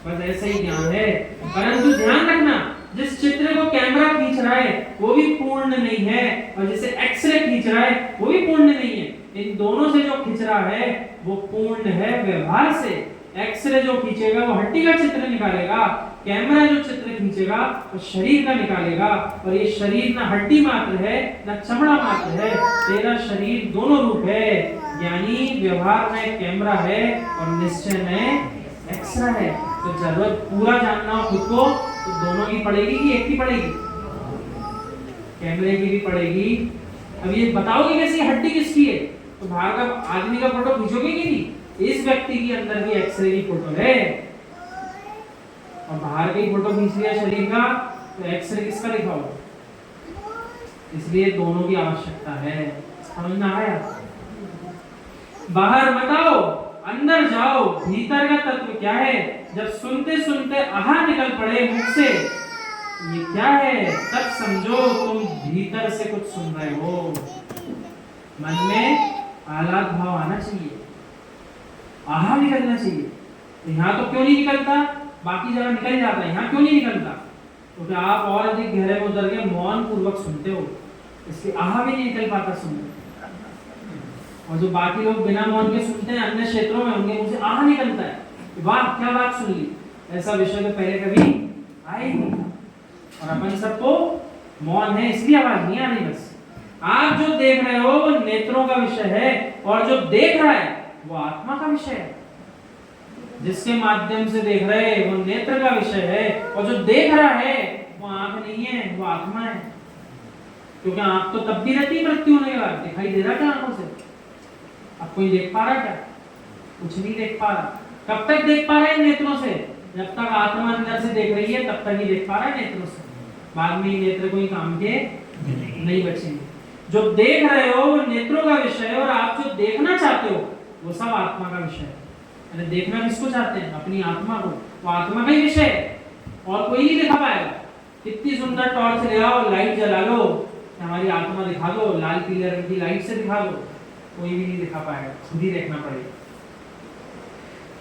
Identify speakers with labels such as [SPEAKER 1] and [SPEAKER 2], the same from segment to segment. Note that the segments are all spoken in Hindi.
[SPEAKER 1] बस ऐसा ही ज्ञान है। परंतु ध्यान रखना, जिस चित्र को कैमरा खींच रहा है वो भी पूर्ण नहीं है, और जिसे एक्सरे खींच रहा है वो भी पूर्ण नहीं है। इन दोनों से जो खींच रहा है वो पूर्ण है व्यवहार से। एक्सरे जो खींचेगा वो हड्डी का चित्र निकालेगा, कैमरा जो चित्र खींचेगा वो शरीर का निकालेगा। और ये शरीर ना हड्डी मात्र है ना चमड़ा मात्र है, तेरा शरीर दोनों रूप है। यानी व्यवहार में कैमरा है और निश्चय में एक्सरा है। तो जरूरत पूरा जानना हो खुद को तो दोनों की पड़ेगी कि एक की पड़ेगी? कैमरे की भी पड़ेगी। अब ये बताओगे कैसे हड्डी किसकी है? तो बाहर का आदमी का फोटो खींचोगे कि नहीं? इस व्यक्ति के अंदर भी एक्सरे की फोटो है, और बाहर की फोटो खींच लिया शरीर का तो एक्सरे किसका दिखाओगे? इसलिए दोनों की आवश्यकता है। समझ में आया? बाहर मत आओ, अंदर जाओ। भीतर का तत्व क्या है? जब सुनते सुनते आहा निकल पड़े मुख से, ये क्या है? तब समझो तुम भीतर से कुछ सुन रहे हो। मन में आह्लाद भाव आना चाहिए, आहा निकलना चाहिए। तो यहाँ तो क्यों नहीं निकलता? बाकी जगह निकल जाता है, यहाँ क्यों नहीं निकलता? क्योंकि तो आप और अधिक गहरे में उतर के मौन पूर्वक सुनते हो, इसलिए आहा भी नहीं निकल पाता सुनने। और जो बाकी लोग बिना मौन के सुनते हैं अन्य क्षेत्रों में, उनके मुंह से आहा निकलता है, वाह क्या बात सुन ली। ऐसा विषय तो पहले कभी आए नहीं, और अपन सबको मौन है इसलिए आवाज नहीं आ रही। बस आप जो देख रहे हो वो नेत्रों का विषय है, और जो देख रहा है वो आत्मा का विषय है। जिसके माध्यम से देख रहे हैं वो नेत्र का विषय है, और जो देख रहा है वो आंख नहीं है, वो आत्मा है। क्योंकि आंख तो तब भी रहती है मृत्यु होने के बाद। दिखाई दे रहा क्या आंखों से? अब कोई देख पा रहा क्या? कुछ नहीं देख पा रहा। कब तक देख पा रहा है नेत्रों से? जब तक आत्मा अंदर से देख रही है तब तक ही देख पा रहा है नेत्रों से। बाद में नेत्र कोई काम के नहीं बचेंगे। जो देख रहे हो वो नेत्रों का विषय है, और आप जो देखना चाहते हो वो सब आत्मा का विषय है। अरे देखना किसको चाहते हैं? अपनी आत्मा को। वो आत्मा का ही विषय है, और कोई नहीं दिखा पाएगा। कितनी सुंदर टॉर्च ले आओ, लाइट जला लो, हमारी आत्मा दिखा दो, लाल पीले रंग की लाइट से दिखा दो, कोई भी नहीं दिखा पाएगा, खुद ही देखना पड़ेगा।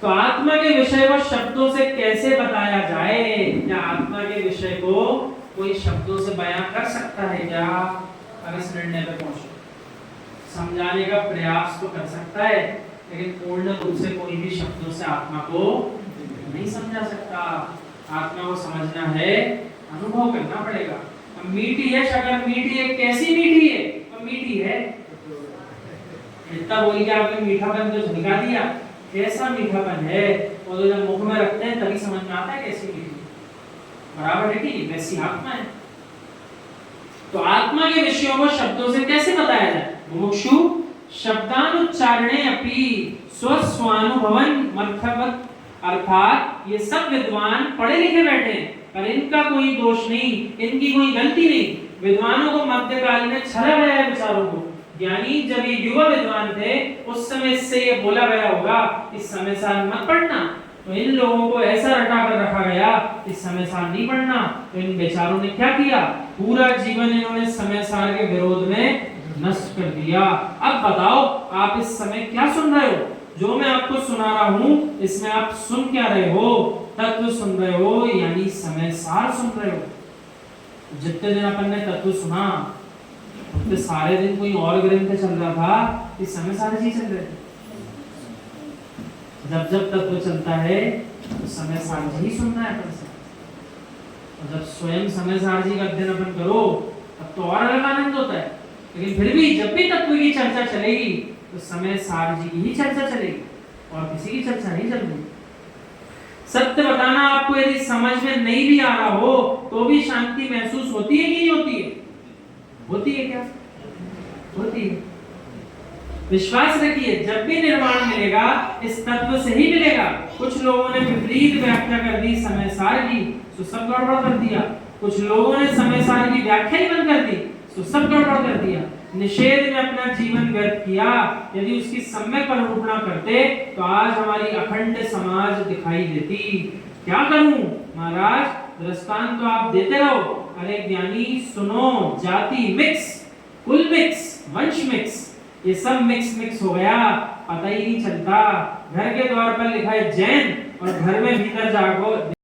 [SPEAKER 1] तो आत्मा के विषय को शब्दों से कैसे बताया जाए? क्या आत्मा के विषय को कोई शब्दों से बयां कर सकता है क्या? अगर इस निर्णय पर पहुंचो, समझाने का प्रयास तो कर सकता है, लेकिन पूर्ण रूप से कोई भी शब्दों से आत्मा को नहीं समझा सकता। आत्मा को समझना है, अनुभव करना पड़ेगा। अब मीठी है शक्कर, मीठी है, कैसी मीठी है? अब मीठी है, इतना बोल के आपने मीठापन तो झलका दिया, कैसा मीठापन है? और तो जब मुख में रखते हैं तभी समझ में आता है कैसी मीठी। बराबर है कि वैसी आत्मा है। तो आत्मा के विषयों को शब्दों से कैसे बताया जाए? मुमुक्षु शब्दानुच्चारणे अपि स्वस्वानुभवन मर्थवत, अर्थात ये सब विद्वान पढ़े लिखे बैठे हैं, पर इनका कोई दोष नहीं, इनकी कोई गलती नहीं। विद्वानों को मध्यकाल में छला गया है विचारों को। यानी जब ये युवा विद्वान थे उस समय इससे ये बोला गया होगा इस समय साल मत पढ़ना, तो इन लोगों को ऐसा रटा कर रखा गया इस समय साल नहीं पढ़ना। तो इन बेचारों ने क्या किया? पूरा जीवन इन्होंने समय साल के विरोध में नष्ट कर दिया। अब बताओ आप इस समय क्या सुन रहे हो? जो मैं आपको सुना रहा हूं इसमें आप सुन क्या रहे हो? तत्व सुन रहे हो, यानी समय सार सुन रहे हो। जितने दिन अपन ने तत्व सुना तो सारे दिन कोई और ग्रंथ चल रहा था, इस समय सारे चीज चल रहे थे। जब जब तत्व चलता है तो समय सार ही सुनना है अपन से। और जब स्वयं समय सार जी का अध्ययन अपन करो तब तो और अलग आनंद होता है। लेकिन फिर भी जब भी तत्व की चर्चा चलेगी तो समय सार जी की ही चर्चा चलेगी, और किसी की चर्चा नहीं चल रही। सत्य बताना आपको यदि समझ में नहीं भी आ रहा हो तो भी शांति महसूस होती है कि नहीं होती है? होती है क्या? होती है। विश्वास रखिए, जब भी निर्वाण मिलेगा इस तत्व से ही मिलेगा। कुछ लोगों ने विपरीत व्याख्या कर दी समय सार की, तो सब गड़बड़ कर दिया। कुछ लोगों ने समय सार की व्याख्या ही बंद कर दी, तो सब गड़बड़ कर दिया। निषेध में अपना जीवन व्यर्थ किया। यदि उसकी सम्यक अनुरूपणा करते तो आज हमारी अखंड समाज दिखाई देती। क्या करूं महाराज? दृष्टांत तो आप देते रहो। अरे ज्ञानी सुनो, जाति मिक्स, कुल मिक्स, वंश मिक्स, ये सब मिक्स हो गया, पता ही नहीं चलता। घर के द्वार पर लिखा है जैन, और घर में भीतर जाको